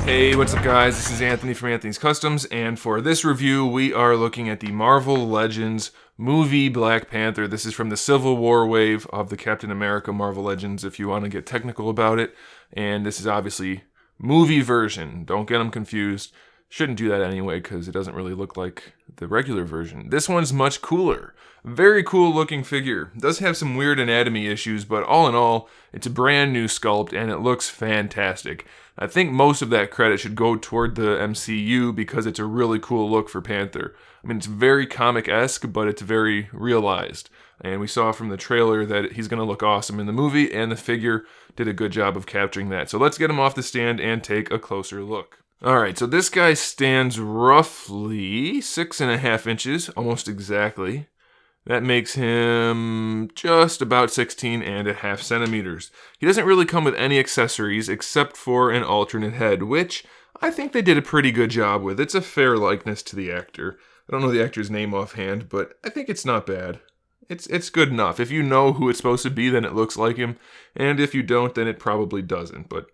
Hey, what's up guys? This is Anthony from Anthony's Customs, and for this review we are looking at the Marvel Legends movie Black Panther. This is from the Civil War wave of the Captain America Marvel Legends, if you want to get technical about it. And this is obviously movie version. Don't get them confused. Shouldn't do that anyway because it doesn't really look like the regular version. This one's much cooler. Very cool looking figure. Does have some weird anatomy issues, but all in all, it's a brand new sculpt and it looks fantastic. I think most of that credit should go toward the MCU because it's a really cool look for Panther. I mean, it's very comic-esque, but it's very realized. And we saw from the trailer that he's going to look awesome in the movie, and the figure did a good job of capturing that. So let's get him off the stand and take a closer look. Alright, so this guy stands roughly 6.5 inches, almost exactly. That makes him just about 16.5 centimeters. He doesn't really come with any accessories except for an alternate head, which I think they did a pretty good job with. It's a fair likeness to the actor. I don't know the actor's name offhand, but I think it's not bad. It's good enough. If you know who it's supposed to be, then it looks like him, and if you don't, then it probably doesn't. But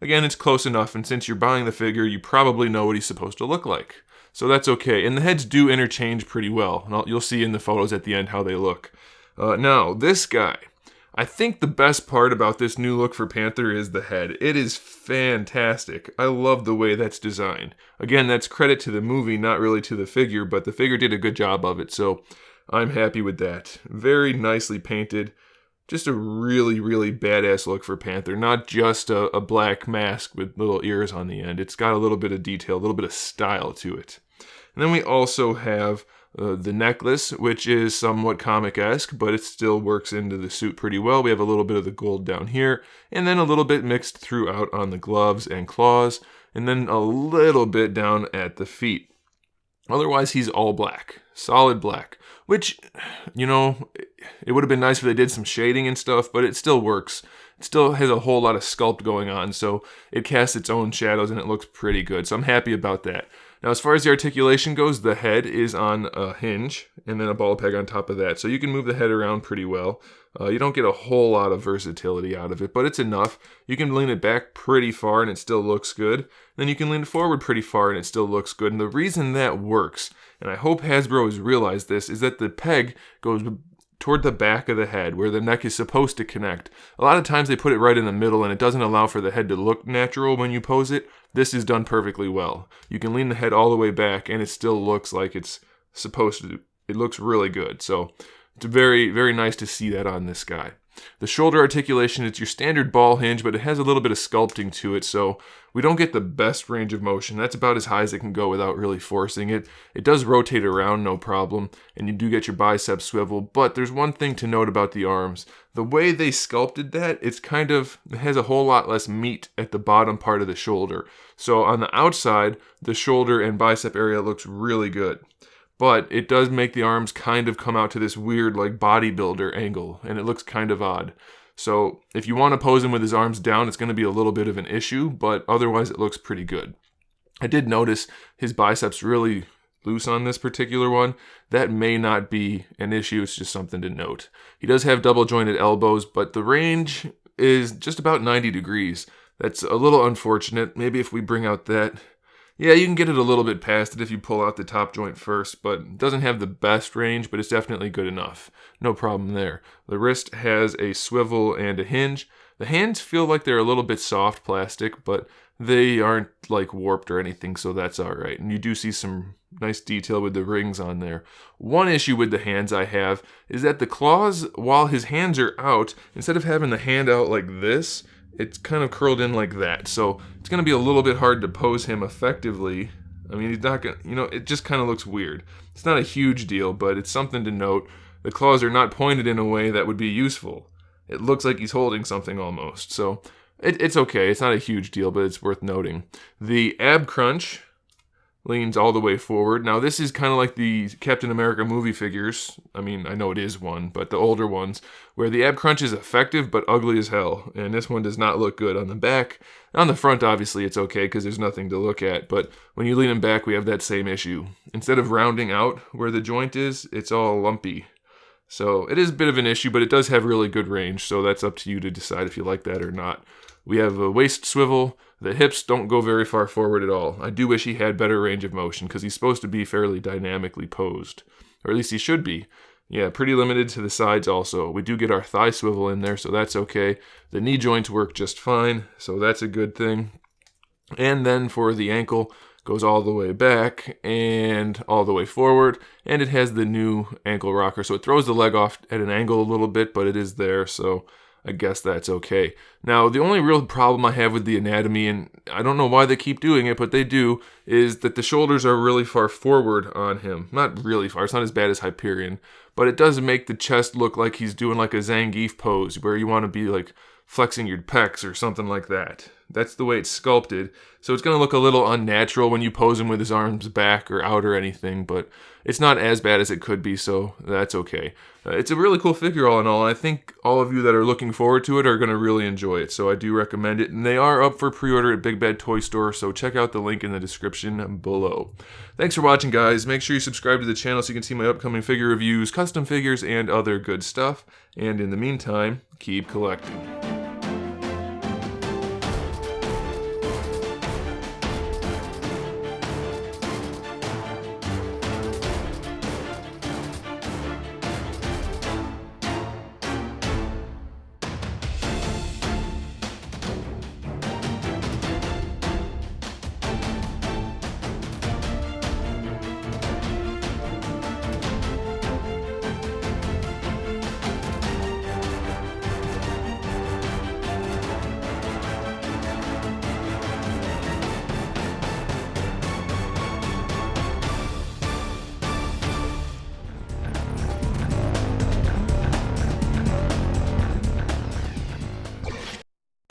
again, it's close enough, and since you're buying the figure, you probably know what he's supposed to look like. So that's okay. And the heads do interchange pretty well. And you'll see in the photos at the end how they look. Now, this guy. I think the best part about this new look for Panther is the head. It is fantastic. I love the way that's designed. Again, that's credit to the movie, not really to the figure, but the figure did a good job of it, so I'm happy with that. Very nicely painted. Just a really, really badass look for Panther. Not just a black mask with little ears on the end. It's got a little bit of detail, a little bit of style to it. And then we also have the necklace, which is somewhat comic-esque, but it still works into the suit pretty well. We have a little bit of the gold down here, and then a little bit mixed throughout on the gloves and claws, and then a little bit down at the feet. Otherwise, he's all black. Solid black. Which, you know, it would have been nice if they did some shading and stuff, but it still works. It still has a whole lot of sculpt going on, so it casts its own shadows and it looks pretty good. So I'm happy about that. Now, as far as the articulation goes, the head is on a hinge and then a ball peg on top of that. So you can move the head around pretty well. You don't get a whole lot of versatility out of it, but it's enough. You can lean it back pretty far and it still looks good. Then you can lean it forward pretty far and it still looks good. And the reason that works, and I hope Hasbro has realized this, is that the peg goes toward the back of the head where the neck is supposed to connect. A lot of times they put it right in the middle and it doesn't allow for the head to look natural when you pose it. This is done perfectly well. You can lean the head all the way back and it still looks like it's supposed to. It looks really good. So it's very, very nice to see that on this guy. The shoulder articulation, it's your standard ball hinge, but it has a little bit of sculpting to it, so we don't get the best range of motion. That's about as high as it can go without really forcing it. It does rotate around, no problem, and you do get your bicep swivel, but there's one thing to note about the arms. The way they sculpted that, it has a whole lot less meat at the bottom part of the shoulder. So on the outside, the shoulder and bicep area looks really good. But it does make the arms kind of come out to this weird like bodybuilder angle, and it looks kind of odd. So if you want to pose him with his arms down, it's going to be a little bit of an issue, but otherwise it looks pretty good. I did notice his biceps really loose on this particular one. That may not be an issue, it's just something to note. He does have double jointed elbows, but the range is just about 90 degrees. That's a little unfortunate. Maybe if we bring out that... Yeah, you can get it a little bit past it if you pull out the top joint first, but it doesn't have the best range, but it's definitely good enough. No problem there. The wrist has a swivel and a hinge. The hands feel like they're a little bit soft plastic, but they aren't like warped or anything, so that's alright. And you do see some nice detail with the rings on there. One issue with the hands I have is that the claws, while his hands are out, instead of having the hand out like this, it's kind of curled in like that, so it's going to be a little bit hard to pose him effectively. I mean, he's not going to, it just kind of looks weird. It's not a huge deal, but it's something to note. The claws are not pointed in a way that would be useful. It looks like he's holding something almost, so it's okay. It's not a huge deal, but it's worth noting. The ab crunch leans all the way forward. Now, this is kind of like the Captain America movie figures. I mean, I know it is one, but the older ones, where the ab crunch is effective but ugly as hell. And this one does not look good on the back. On the front, obviously, it's okay because there's nothing to look at. But when you lean them back, we have that same issue. Instead of rounding out where the joint is, it's all lumpy. So it is a bit of an issue, but it does have really good range. So that's up to you to decide if you like that or not. We have a waist swivel. The hips don't go very far forward at all. I do wish he had better range of motion because he's supposed to be fairly dynamically posed. Or at least he should be. Yeah, pretty limited to the sides also. We do get our thigh swivel in there, so that's okay. The knee joints work just fine, so that's a good thing. And then for the ankle, goes all the way back and all the way forward, and it has the new ankle rocker, so it throws the leg off at an angle a little bit, but it is there, so I guess that's okay. Now, the only real problem I have with the anatomy, and I don't know why they keep doing it, but they do, is that the shoulders are really far forward on him. Not really far, it's not as bad as Hyperion, but it does make the chest look like he's doing like a Zangief pose, where you want to be like flexing your pecs or something like that. That's the way it's sculpted, so it's going to look a little unnatural when you pose him with his arms back or out or anything, but it's not as bad as it could be, so that's okay. It's a really cool figure all in all, and I think all of you that are looking forward to it are going to really enjoy it, so I do recommend it, and they are up for pre-order at Big Bad Toy Store, so check out the link in the description below. Thanks for watching, guys. Make sure you subscribe to the channel so you can see my upcoming figure reviews, custom figures, and other good stuff, and in the meantime, keep collecting.